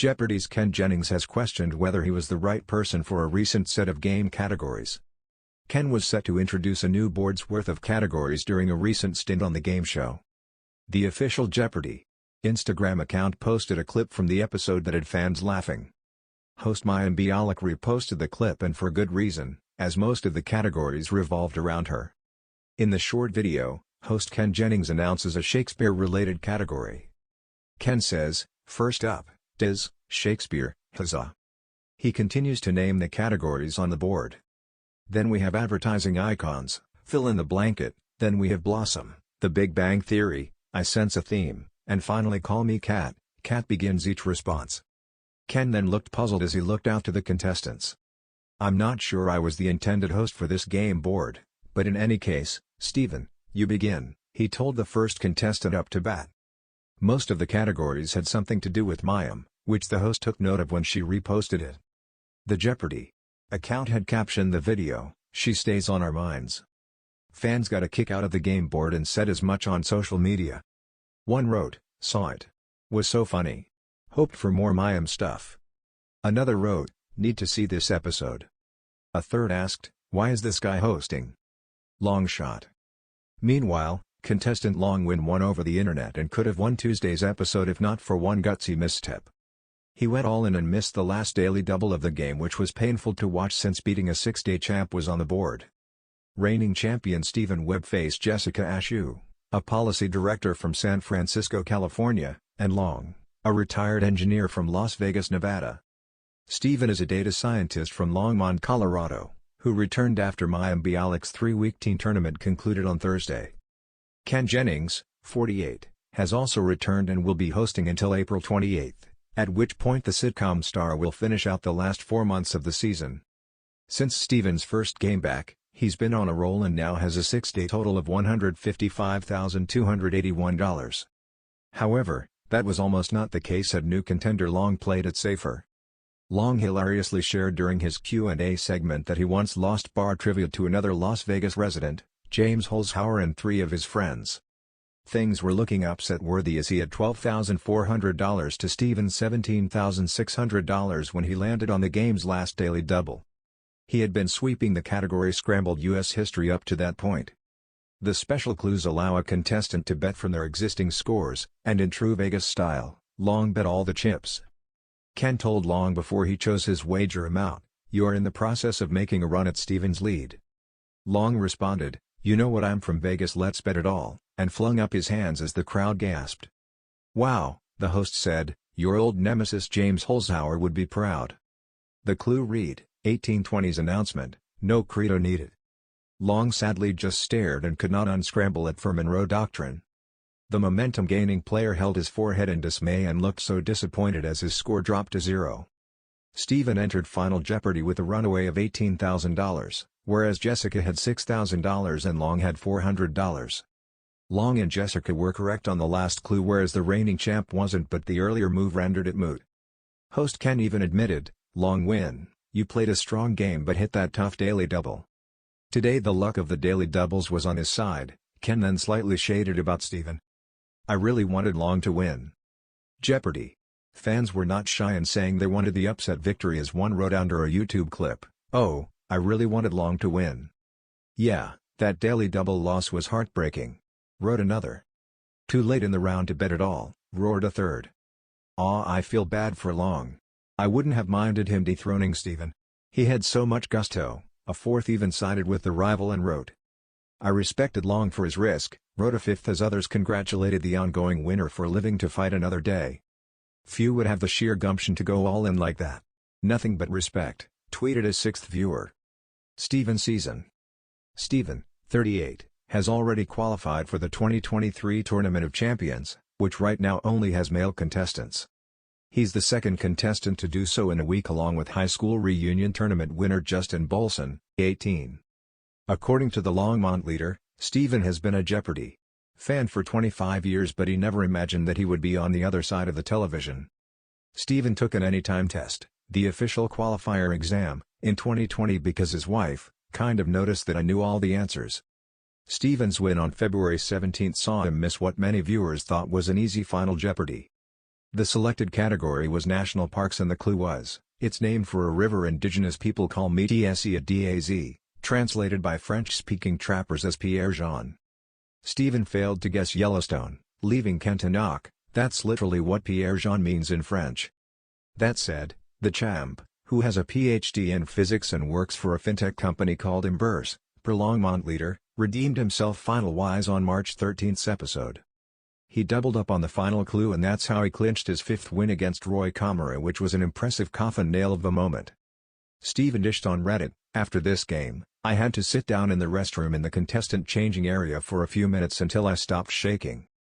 Jeopardy's Ken Jennings has questioned whether he was the right person for a recent set of game categories. Ken was set to introduce a new board's worth of categories during a recent stint on the game show. The official Jeopardy! Instagram account posted a clip from the episode that had fans laughing. Host Bialik reposted the clip, and for good reason, as most of the categories revolved around her. In the short video, host Ken Jennings announces a Shakespeare-related category. Ken says, "First up, is Shakespeare, huzzah." He continues to name the categories on the board. Then we have advertising icons, fill in the blanket, then we have Blossom, The Big Bang Theory, I Sense a Theme, and finally Call Me Cat. Cat begins each response. Ken then looked puzzled as he looked out to the contestants. "I'm not sure I was the intended host for this game board, but in any case, Stephen, you begin," he told the first contestant up to bat. Most of the categories had something to do with Mayim, which the host took note of when she reposted it. The Jeopardy! Account had captioned the video, "She stays on our minds." Fans got a kick out of the game board and said as much on social media. One wrote, "Saw it. Was so funny. Hoped for more Mayim stuff." Another wrote, "Need to see this episode." A third asked, "Why is this guy hosting? Long shot." Meanwhile, contestant Long Win won over the internet and could have won Tuesday's episode if not for one gutsy misstep. He went all in and missed the last daily double of the game, which was painful to watch since beating a 6-day champ was on the board. Reigning champion Stephen Webb faced Jessica Ashew, a policy director from San Francisco, California, and Long, a retired engineer from Las Vegas, Nevada. Stephen is a data scientist from Longmont, Colorado, who returned after Mayim Bialik's 3-week teen tournament concluded on Thursday. Ken Jennings, 48, has also returned and will be hosting until April 28, at which point the sitcom star will finish out the last 4 months of the season. Since Stephen's first game back, he's been on a roll and now has a 6-day total of $155,281. However, that was almost not the case had new contender Long played it safer. Long hilariously shared during his Q&A segment that he once lost bar trivia to another Las Vegas resident, James Holzhauer, and 3 of his friends. Things were looking upset-worthy as he had $12,400 to Stephen's $17,600 when he landed on the game's last daily double. He had been sweeping the category Scrambled U.S. History up to that point. The special clues allow a contestant to bet from their existing scores, and in true Vegas style, Long bet all the chips. Ken told Long before he chose his wager amount, "You're in the process of making a run at Stephen's lead." Long responded, "You know what, I'm from Vegas, let's bet it all," and flung up his hands as the crowd gasped. "Wow," the host said, "your old nemesis James Holzhauer would be proud." The clue read, 1820's announcement, "No credo needed." Long sadly just stared and could not unscramble it for Monroe Doctrine. The momentum-gaining player held his forehead in dismay and looked so disappointed as his score dropped to 0. Stephen entered Final Jeopardy with a runaway of $18,000, whereas Jessica had $6,000 and Long had $400. Long and Jessica were correct on the last clue, whereas the reigning champ wasn't, but the earlier move rendered it moot. Host Ken even admitted, "Long Win, you played a strong game but hit that tough daily double." Today the luck of the daily doubles was on his side. Ken then slightly shaded about Stephen. "I really wanted Long to win." Jeopardy! Fans were not shy in saying they wanted the upset victory, as one wrote under a YouTube clip, "Oh, I really wanted Long to win." "Yeah, that daily double loss was heartbreaking," wrote another. "Too late in the round to bet it all," roared a third. "Aw, I feel bad for Long. I wouldn't have minded him dethroning Stephen. He had so much gusto," a fourth even sided with the rival and wrote. "I respected Long for his risk," wrote a fifth, as others congratulated the ongoing winner for living to fight another day. "Few would have the sheer gumption to go all in like that. Nothing but respect," tweeted a sixth viewer. Stephen season. Stephen, 38, has already qualified for the 2023 Tournament of Champions, which right now only has male contestants. He's the second contestant to do so in a week, along with high school reunion tournament winner Justin Bolson, 18. According to the Longmont leader, Stephen has been a Jeopardy! Fan for 25 years, but he never imagined that he would be on the other side of the television. Stephen took an anytime test, the official qualifier exam, in 2020 because his wife, kind of noticed that I knew all the answers. Stephen's win on February 17 saw him miss what many viewers thought was an easy Final Jeopardy! The selected category was national parks and the clue was, it's named for a river indigenous people call Métis translated by French-speaking trappers as Pierre Jean. Stephen failed to guess Yellowstone, leaving Ken to knock. That's literally what Pierre Jean means in French. That said, the champ, who has a PhD in physics and works for a fintech company called Imbers, per Longmont leader, redeemed himself final-wise on March 13th's episode. He doubled up on the final clue and that's how he clinched his 5th win against Roy Camara, which was an impressive coffin nail of the moment. Stephen dished on Reddit, "After this game, I had to sit down in the restroom in the contestant changing area for a few minutes until I stopped shaking.